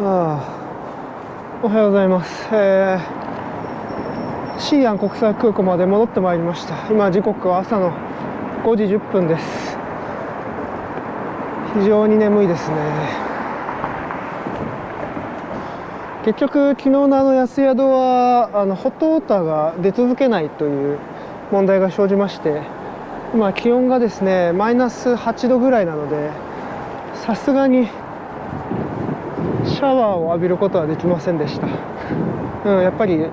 おはようございます。シーアン国際空港まで戻ってまいりました。今時刻は朝の5時10分です。非常に眠いですね。結局昨日の安宿はホットウォーターが出続けないという問題が生じまして、今気温がですねマイナス8度ぐらいなので、さすがにシャワーを浴びることはできませんでした。やっぱり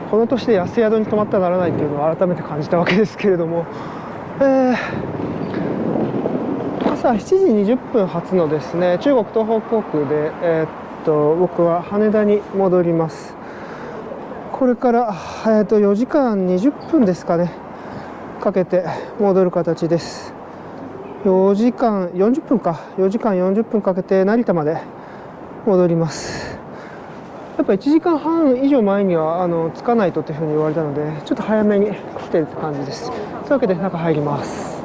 この年で安宿に泊まってはならないというのを改めて感じたわけですけれども、朝7時20分発のですね中国東方航空で、僕は羽田に戻ります。これから、4時間20分ですかねかけて戻る形です。4時間40分かけて成田まで戻ります。やっぱ1時間半以上前には着かないとというふうに言われたので、ちょっと早めに来てるって感じです。というわけで中入ります。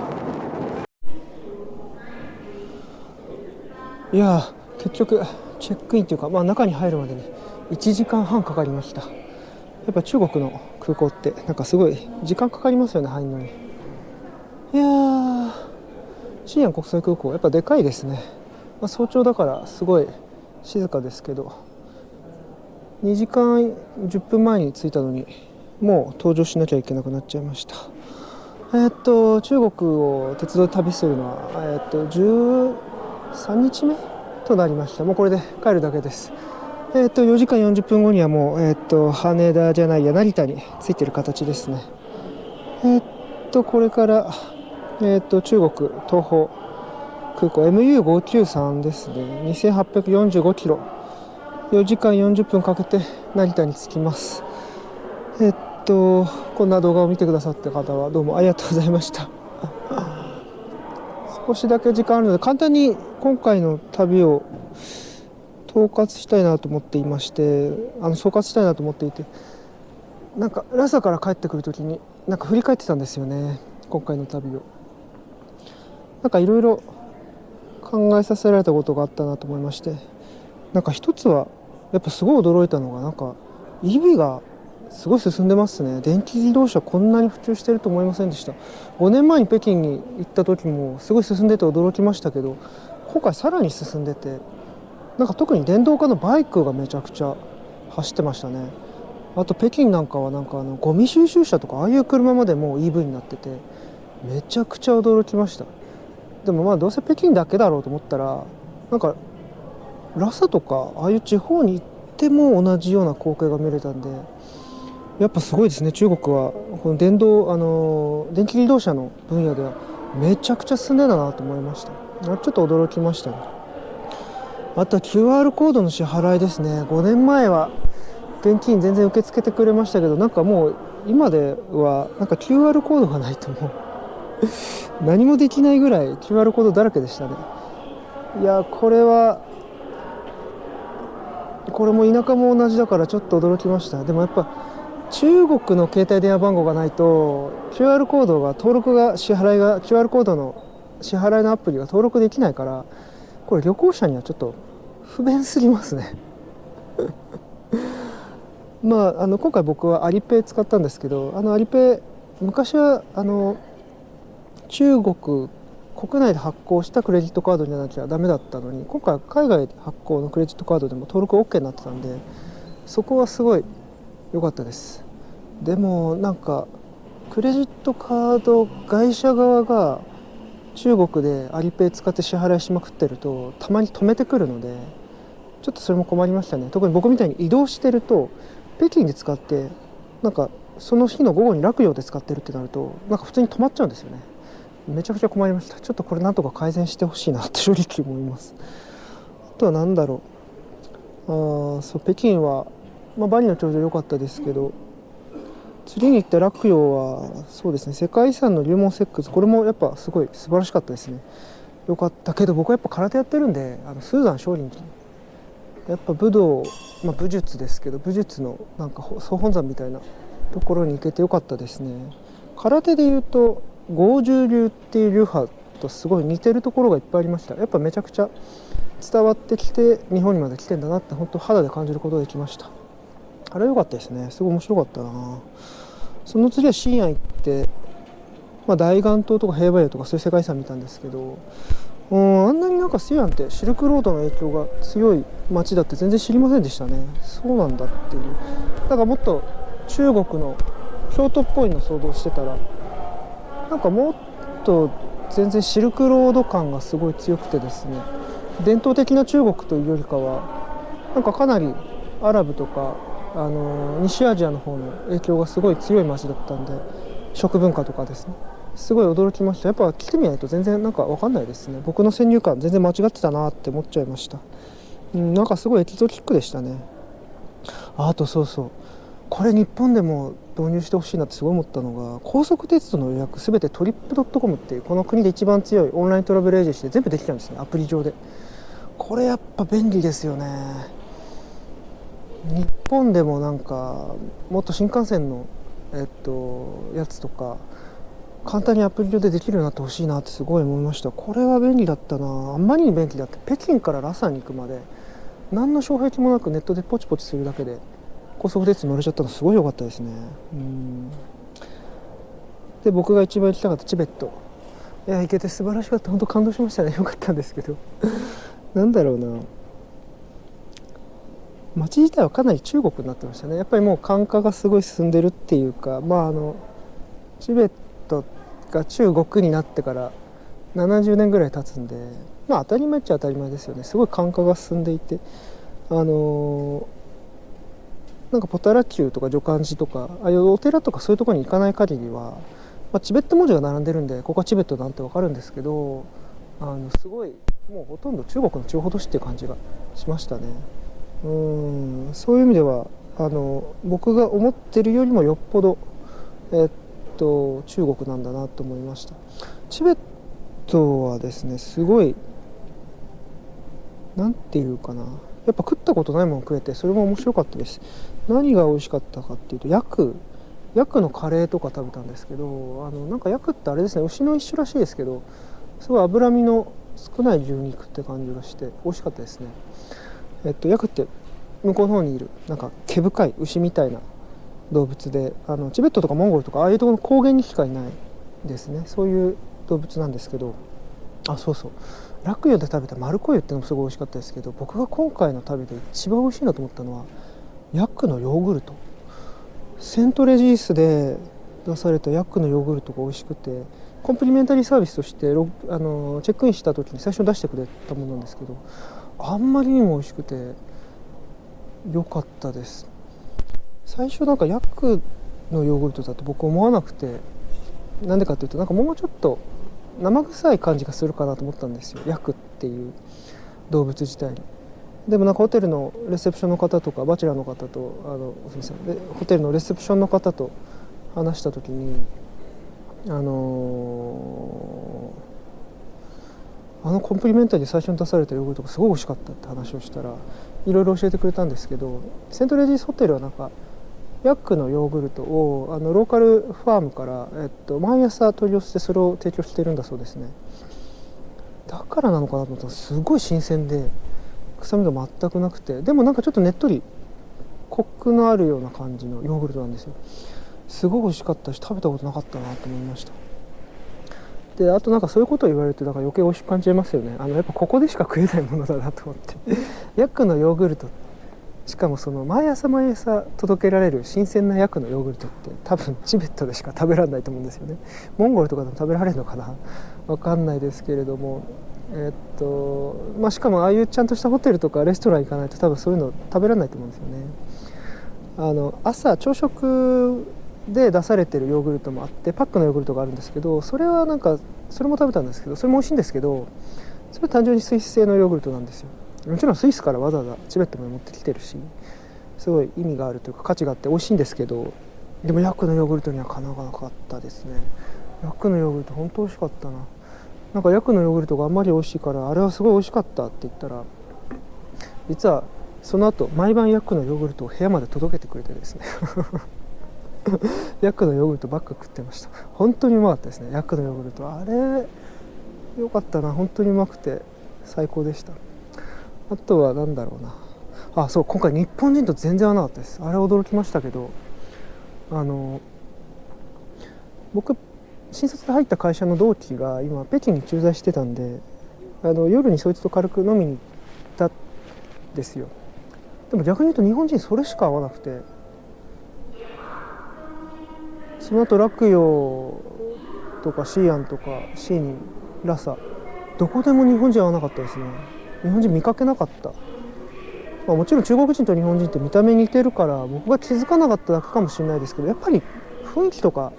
いや結局チェックインというか、中に入るまでに1時間半かかりました。やっぱ中国の空港ってなんかすごい時間かかりますよね、入るのに。いやー、シアン国際空港やっぱでかいですね。早朝だからすごい静かですけど、2時間10分前に着いたのにもう搭乗しなきゃいけなくなっちゃいました。中国を鉄道で旅するのは、13日目となりました。もうこれで帰るだけです。4時間40分後にはもう、羽田じゃないや成田に着いてる形ですね。これから、中国東方空港 MU593 ですね。2845キロ、4時間40分かけて成田に着きます。こんな動画を見てくださった方はどうもありがとうございました少しだけ時間あるので簡単に今回の旅を統括したいなと思っていまして、総括したいなと思っていて、なんかラサから帰ってくるときになんか振り返ってたんですよね、今回の旅を。なんかいろいろ考えさせられたことがあったなと思いまして、なんか一つはやっぱすごい驚いたのが、なんか EV がすごい進んでますね。電気自動車こんなに普及してると思いませんでした。5年前に北京に行った時もすごい進んでて驚きましたけど、今回さらに進んでて、なんか特に電動化のバイクがめちゃくちゃ走ってましたね。あと北京なんかはなんかゴミ収集車とかああいう車までもう EV になってて、めちゃくちゃ驚きました。でもどうせ北京だけだろうと思ったら、なんかラサとかああいう地方に行っても同じような光景が見れたんで、やっぱすごいですね。中国はこの電気自動車の分野ではめちゃくちゃ進んでたなと思いました。ちょっと驚きましたね。あとは QR コードの支払いですね。5年前は現金全然受け付けてくれましたけど、なんかもう今ではなんか QR コードがないともう何もできないぐらい QR コードだらけでしたね。いやこれも田舎も同じだからちょっと驚きました。でもやっぱ中国の携帯電話番号がないと QR コードがQR コードの支払いのアプリが登録できないから、これ旅行者にはちょっと不便すぎますね今回僕はアリペイ使ったんですけど、アリペイ昔は中国国内で発行したクレジットカードじゃなきゃダメだったのに、今回海外で発行のクレジットカードでも登録 OK になってたんで、そこはすごい良かったです。でもなんかクレジットカード会社側が中国でアリペイ使って支払いしまくってるとたまに止めてくるので、ちょっとそれも困りましたね。特に僕みたいに移動してると北京で使ってなんかその日の午後に洛陽で使ってるってなるとなんか普通に止まっちゃうんですよね。めちゃくちゃ困りました。ちょっとこれなんとか改善してほしいなって正直思います。あとは何だろう、北京は、バリの頂上良かったですけど、次に行った洛陽はそうですね、世界遺産の龍門石窟、これもやっぱすごい素晴らしかったですね。良かったけど僕はやっぱ空手やってるんで、スーザン少林寺やっぱ武道、武術ですけど武術のなんか総本山みたいなところに行けて良かったですね。空手でいうと剛柔流っていう流派とすごい似てるところがいっぱいありました。やっぱめちゃくちゃ伝わってきて日本にまで来てんだなって本当肌で感じることができました。あれ良かったですね。すごい面白かったな。その次は深夜行って、大岩島とか平和岩とかそういう世界遺産見たんですけど、あんなになんか西安ってシルクロードの影響が強い街だって全然知りませんでしたね。そうなんだっていう。だからもっと中国の京都っぽいの想像してたら、なんかもっと全然シルクロード感がすごい強くてですね、伝統的な中国というよりかはなんかかなりアラブとか、西アジアの方の影響がすごい強い街だったんで、食文化とかですね、すごい驚きました。やっぱ来てみないと全然なんか分かんないですね。僕の先入観全然間違ってたなって思っちゃいました。なんかすごいエキゾチックでしたね。あとそうそう、これ日本でも導入してほしいなってすごい思ったのが、高速鉄道の予約すべてトリップドットコムっていうこの国で一番強いオンライントラベルエージェンシーで全部できちゃうんですね、アプリ上で。これやっぱ便利ですよね。日本でもなんかもっと新幹線のやつとか簡単にアプリ上でできるようになってほしいなってすごい思いました。これは便利だったな。あんまりに便利だって。北京からラサンに行くまで何の障壁もなくネットでポチポチするだけで高速鉄道乗れちゃったのすごい良かったですね。で僕が一番行きたかったチベット、いや行けて素晴らしかった。本当感動しましたね。良かったんですけどなんだろうな、街自体はかなり中国になってましたね。やっぱりもう漢化がすごい進んでるっていうか、チベットが中国になってから70年ぐらい経つんで、当たり前っちゃ当たり前ですよね。すごい漢化が進んでいて、なんかポタラ宮とか女漢寺とかああいうお寺とかそういうところに行かない限りは、チベット文字が並んでるんでここはチベットなんて分かるんですけど、すごいもうほとんど中国の地方都市っていう感じがしましたね。そういう意味では僕が思ってるよりもよっぽど、中国なんだなと思いました。チベットはですね、すごいなんていうかな、やっぱ食ったことないもの食えて、それも面白かったです。何が美味しかったかっていうと、ヤクのカレーとか食べたんですけど、なんかヤクってあれですね、牛の一種らしいですけど、すごい脂身の少ない牛肉って感じがして美味しかったですね。ヤクって向こうの方にいるなんか毛深い牛みたいな動物で、チベットとかモンゴルとかああいうところの高原にしかいないですね。そういう動物なんですけど、そうそう、ラクヨで食べたマルコユってのもすごい美味しかったですけど、僕が今回の旅で一番美味しいなと思ったのはヤクのヨーグルト。セントレジースで出されたヤクのヨーグルトが美味しくて、コンプリメンタリーサービスとしてチェックインした時に最初に出してくれたものなんですけど、あんまりにも美味しくて良かったです。最初なんかヤクのヨーグルトだと僕思わなくて、なんでかっていうとなんかもうちょっと生臭い感じがするかなと思ったんですよ、ヤクっていう動物自体に。でもなんかホテルのレセプションの方とかバチェラーの方とすみません、でホテルのレセプションの方と話した時にコンプリメンタリーで最初に出されたヨーグルトがすごい美味しかったって話をしたらいろいろ教えてくれたんですけど、セントレジースホテルはなんかヤックのヨーグルトをローカルファームから、毎朝取り寄せてそれを提供しているんだそうですね。だからなのかなと思ったらすごい新鮮で臭みが全くなくて、でもなんかちょっとねっとりコクのあるような感じのヨーグルトなんですよ。すごい美味しかったし食べたことなかったなと思いました。であとなんかそういうことを言われるとなんか余計美味しく感じますよね。やっぱここでしか食えないものだなと思ってヤックのヨーグルト、しかもその毎朝毎朝届けられる新鮮なヤクのヨーグルトって多分チベットでしか食べられないと思うんですよね。モンゴルとかでも食べられるのかな、分かんないですけれども、しかもああいうちゃんとしたホテルとかレストラン行かないと多分そういうの食べられないと思うんですよね。朝朝食で出されてるヨーグルトもあって、パックのヨーグルトがあるんですけど、それはなんかそれも食べたんですけど、それも美味しいんですけど、それは単純にスイス製のヨーグルトなんですよ。もちろんスイスからわざわざチベットまで持ってきてるし、すごい意味があるというか価値があって美味しいんですけど、でもヤクのヨーグルトにはかなわなかったですね。ヤクのヨーグルト本当美味しかったな。なんかヤクのヨーグルトがあんまり美味しいからあれはすごい美味しかったって言ったら、実はその後毎晩ヤクのヨーグルトを部屋まで届けてくれてですねヤクのヨーグルトばっか食ってました。本当にうまかったですね、ヤクのヨーグルト。あれよかったな、本当にうまくて最高でした。あとは何だろうな、あ、そう、今回日本人と全然合わなかったです。あれ驚きましたけど、僕新卒で入った会社の同期が今北京に駐在してたんで、夜にそいつと軽く飲みに行ったんですよ。でも逆に言うと日本人それしか合わなくて、その後洛陽とかシーアンとかシーニン、ラサ、どこでも日本人合わなかったですね。日本人見かけなかった。まあ、もちろん中国人と日本人って見た目似てるから僕が気づかなかっただけかもしれないですけど、やっぱり雰囲気とか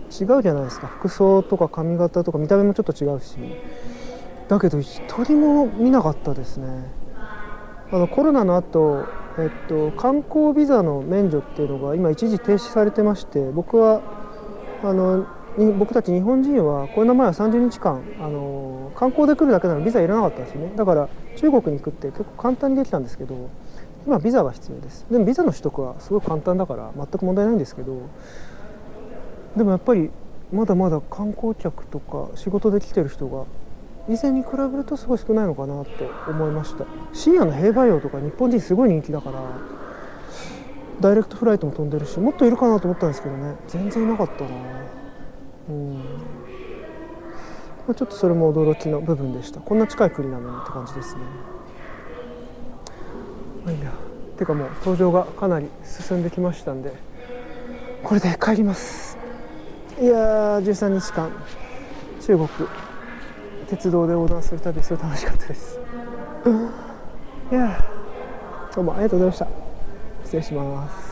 違うじゃないですか。服装とか髪型とか見た目もちょっと違うし、だけど一人も見なかったですね。コロナの後、観光ビザの免除っていうのが今一時停止されてまして、僕たち日本人はコロナ前は30日間観光で来るだけならビザいらなかったんですよね。だから中国に行くって結構簡単にできたんですけど、今ビザが必要です。でもビザの取得はすごい簡単だから全く問題ないんですけど、でもやっぱりまだまだ観光客とか仕事で来てる人が以前に比べるとすごい少ないのかなと思いました。深夜の兵馬俑とか日本人すごい人気だから、ダイレクトフライトも飛んでるし、もっといるかなと思ったんですけどね、全然いなかったな。ちょっとそれも驚きの部分でした。こんな近い国なのにって感じですね。まあいいや、てかもう搭乗がかなり進んできましたんで、これで帰ります。いやー、13日間中国鉄道で横断する旅、すごい楽しかったですいやー、どうもありがとうございました。失礼します。